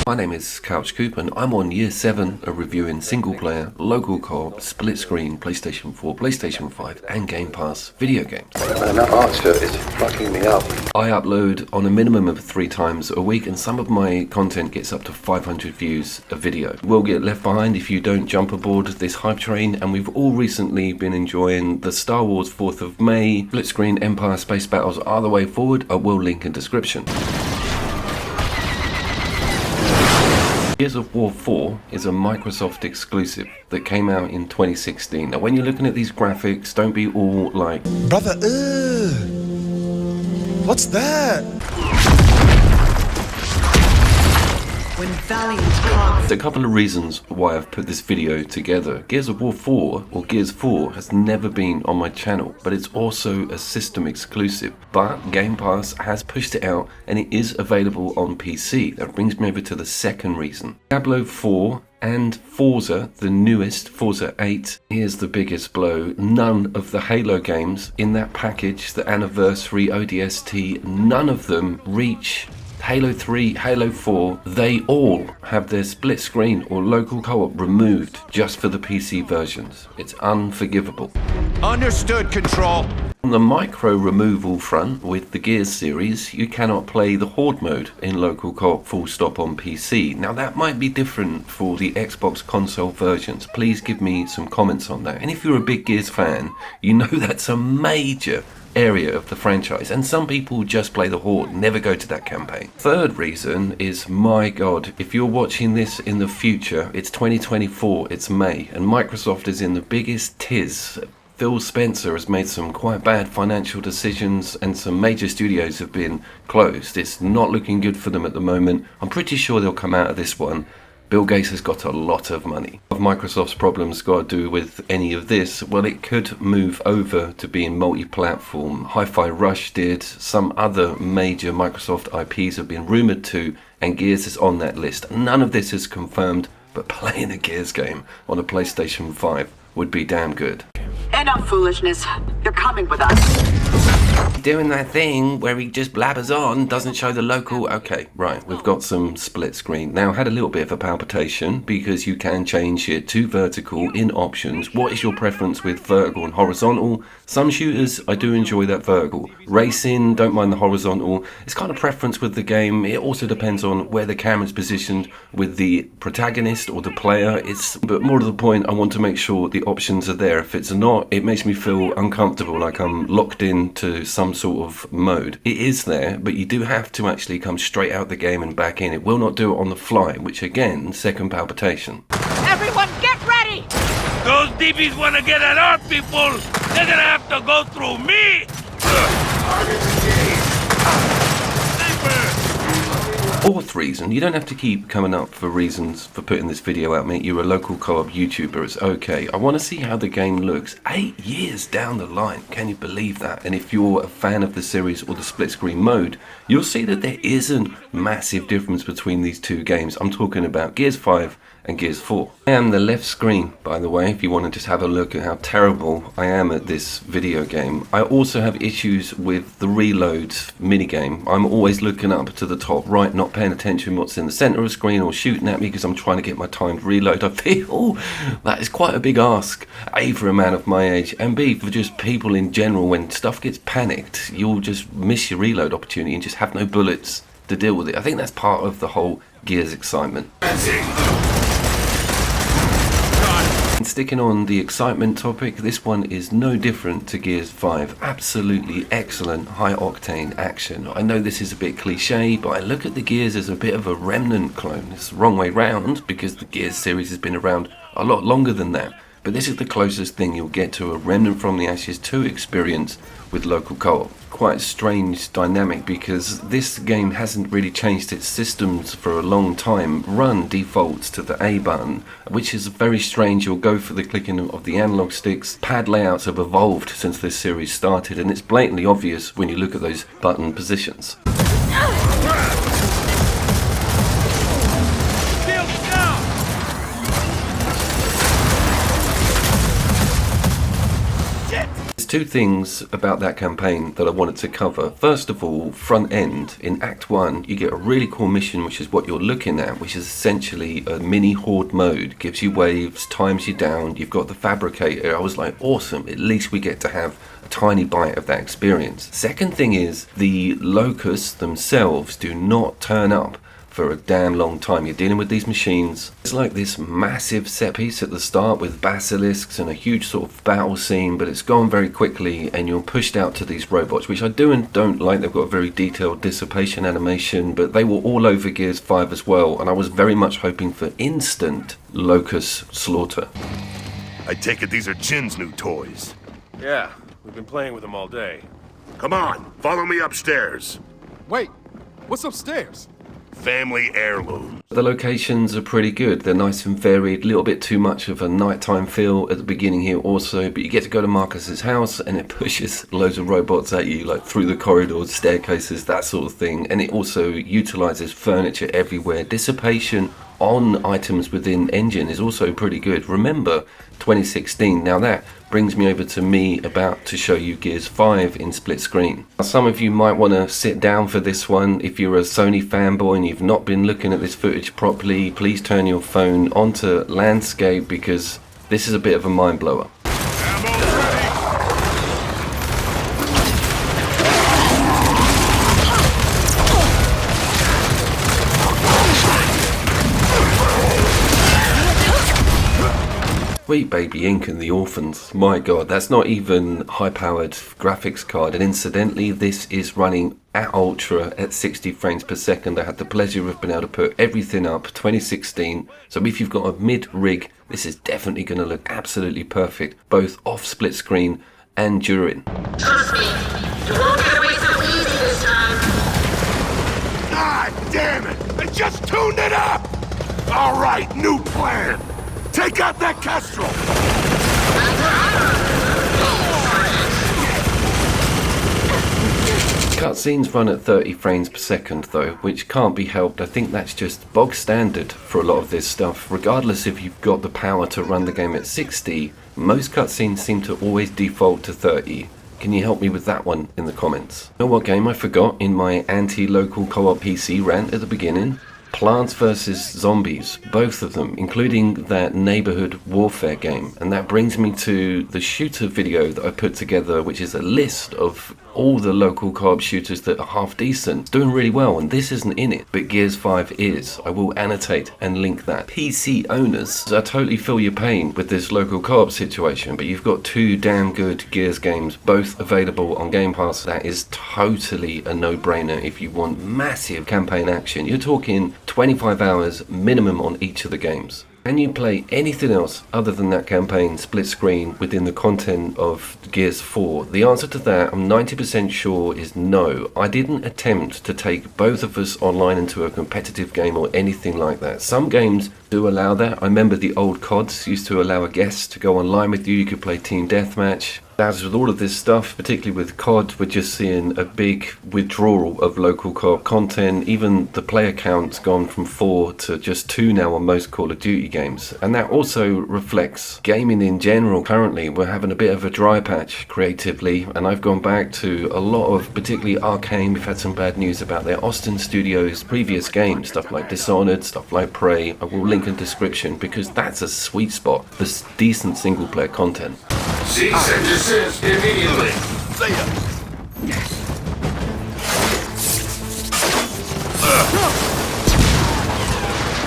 My name is Couch Coop and I'm on year 7 of reviewing single player, local co-op, split screen, PlayStation 4, PlayStation 5 and Game Pass video games. Man, that art shirt is fucking me up. I upload on a minimum of 3 times a week and some of my content gets up to 500 views a video. We'll get left behind if you don't jump aboard this hype train, and we've all recently been enjoying the Star Wars 4th of May, split screen Empire Space Battles are the way forward. I will link in description. Gears of War 4 is a Microsoft exclusive that came out in 2016. Now when you're looking at these graphics, don't be all like, brother, what's that? When valiant comes. There's a couple of reasons why I've put this video together. Gears of War 4, or Gears 4, has never been on my channel, but it's also a system exclusive. But Game Pass has pushed it out and it is available on PC. That brings me over to the second reason. Diablo 4 and Forza, the newest, Forza 8, here's the biggest blow. None of the Halo games in that package, the Anniversary, ODST, none of them reach Halo 3, Halo 4. They all have their split screen or local co-op removed just for the PC versions. It's unforgivable. Understood, Control. On the micro removal front with the Gears series, you cannot play the Horde mode in local co-op full stop on PC. Now that might be different for the Xbox console versions. Please give me some comments on that. And if you're a big Gears fan, you know that's a major area of the franchise, and some people just play the Horde, never go to that campaign. Third reason is, my god, if you're watching this in the future, it's 2024, it's May, and Microsoft is in the biggest tiz. Phil Spencer has made some quite bad financial decisions and some major studios have been closed. It's not looking good for them at the moment. I'm pretty sure they'll come out of this one. Bill Gates has got a lot of money. What have Microsoft's problems got to do with any of this? Well, it could move over to being multi-platform. Hi-Fi Rush did. Some other major Microsoft IPs have been rumoured to, and Gears is on that list. None of this is confirmed, but playing a Gears game on a PlayStation 5 would be damn good. Enough foolishness. You're coming with us. Doing that thing where he just blabbers on, doesn't show the local. Okay, right, we've got some split screen. Now, I had a little bit of a palpitation because you can change it to vertical in options. What is your preference with vertical and horizontal? Some shooters, I do enjoy that vertical. Racing, don't mind the horizontal. It's kind of preference with the game. It also depends on where the camera's positioned with the protagonist or the player. But more to the point, I want to make sure the options are there. If it's not, it makes me feel uncomfortable, like I'm locked into some sort of mode. It is there, but you do have to actually come straight out the game and back in. It will not do it on the fly, which again, second palpitation. Everyone get ready! Those DBs want to get at our people! They're gonna have to go through me! Fourth reason, you don't have to keep coming up for reasons for putting this video out, mate. You're a local co-op YouTuber, it's okay. I want to see how the game looks 8 years down the line. Can you believe that? And if you're a fan of the series or the split screen mode, you'll see that there isn't massive difference between these two games. I'm talking about Gears 5 and Gears 4. I am the left screen, by the way, if you want to just have a look at how terrible I am at this video game. I also have issues with the reload minigame. I'm always looking up to the top right, not paying attention what's in the center of the screen or shooting at me because I'm trying to get my timed reload. I feel that is quite a big ask, A, for a man of my age, and B, for just people in general. When stuff gets panicked, you'll just miss your reload opportunity and just have no bullets to deal with it. I think that's part of the whole Gears excitement. And sticking on the excitement topic, this one is no different to Gears 5. Absolutely excellent high-octane action. I know this is a bit cliche, but I look at the Gears as a bit of a remnant clone. It's the wrong way round because the Gears series has been around a lot longer than that. But this is the closest thing you'll get to a Remnant from the Ashes 2 experience with local co-op. Quite a strange dynamic because this game hasn't really changed its systems for a long time. Run defaults to the A button, which is very strange. You'll go for the clicking of the analog sticks. Pad layouts have evolved since this series started, and it's blatantly obvious when you look at those button positions. two things about that campaign that I wanted to cover. First of all, front end. In Act 1, you get a really cool mission, which is what you're looking at, which is essentially a mini horde mode. Gives you waves, times you down, you've got the fabricator. I was like, awesome, at least we get to have a tiny bite of that experience. Second thing is, the locusts themselves do not turn up for a damn long time. You're dealing with these machines. It's like this massive set piece at the start with basilisks and a huge sort of battle scene, but it's gone very quickly and you're pushed out to these robots, which I do and don't like. They've got a very detailed dissipation animation, but they were all over Gears 5 as well, and I was very much hoping for instant locust slaughter. I take it these are Jin's new toys. Yeah, we've been playing with them all day. Come on, follow me upstairs. Wait, what's upstairs? Family heirloom. The locations are pretty good. They're nice and varied. A little bit too much of a nighttime feel at the beginning here also, but you get to go to Marcus's house and it pushes loads of robots at you, like through the corridors, staircases, that sort of thing. And it also utilizes furniture everywhere. Dissipation on items within engine is also pretty good. Remember 2016. Now that brings me over to me about to show you Gears 5 in split screen. Now, some of you might want to sit down for this one. If you're a Sony fanboy and you've not been looking at this footage properly, please turn your phone onto landscape because this is a bit of a mind blower. Sweet Baby Inc. and the Orphans. My god, that's not even high-powered graphics card. And incidentally, this is running at ultra at 60 frames per second. I had the pleasure of being able to put everything up 2016. So if you've got a mid-rig, this is definitely going to look absolutely perfect, both off split screen and during. Trust me, you won't get away so easy this time. God damn it! I just tuned it up! All right, new plan. Take out that Kestrel! Cutscenes run at 30 frames per second though, which can't be helped. I think that's just bog standard for a lot of this stuff. Regardless if you've got the power to run the game at 60, most cutscenes seem to always default to 30. Can you help me with that one in the comments? You know what game I forgot in my anti-local co-op PC rant at the beginning? Plants vs. Zombies, both of them, including that neighborhood warfare game. And that brings me to the shooter video that I put together, which is a list of all the local co-op shooters that are half decent. It's doing really well, and this isn't in it, but Gears 5 is. I will annotate and link that. PC owners, I totally feel your pain with this local co-op situation, but you've got two damn good Gears games, both available on Game Pass. That is totally a no-brainer if you want massive campaign action. You're talking 25 hours minimum on each of the games. Can you play anything else other than that campaign split screen within the content of Gears 4? The answer to that, I'm 90% sure, is no. I didn't attempt to take both of us online into a competitive game or anything like that. Some games do allow that. I remember the old CODs used to allow a guest to go online with you. You could play team deathmatch. As with all of this stuff, particularly with COD, we're just seeing a big withdrawal of local co-op content. Even the player count's gone from 4 to just 2 now on most Call of Duty games. And that also reflects gaming in general. Currently, we're having a bit of a dry patch creatively, and I've gone back to a lot of, particularly Arcane. We've had some bad news about their Austin Studios' previous games, stuff like Dishonored, stuff like Prey. I will link in description because that's a sweet spot for decent single-player content. Cease and desist immediately.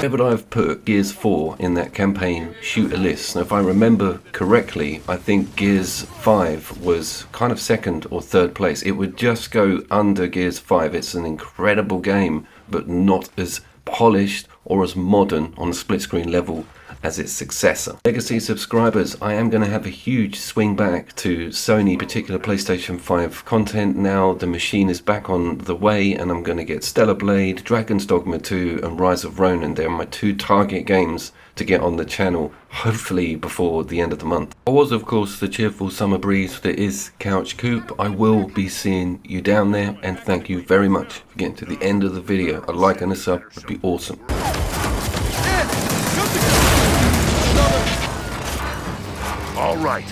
Where would I have put Gears 4 in that campaign shooter list? Now, if I remember correctly, I think Gears 5 was kind of second or third place. It would just go under Gears 5. It's an incredible game, but not as polished or as modern on a split screen level as its successor. Legacy subscribers, I am going to have a huge swing back to Sony, particular PlayStation 5 content. Now the machine is back on the way and I'm going to get Stellar Blade, Dragon's Dogma 2 and Rise of Ronin. They're my two target games to get on the channel, hopefully before the end of the month. I was of course the cheerful summer breeze that is Couch Coop. I will be seeing you down there, and thank you very much for getting to the end of the video. A like and a sub would be awesome. All right,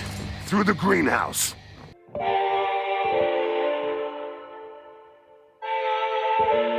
through the greenhouse. Bye.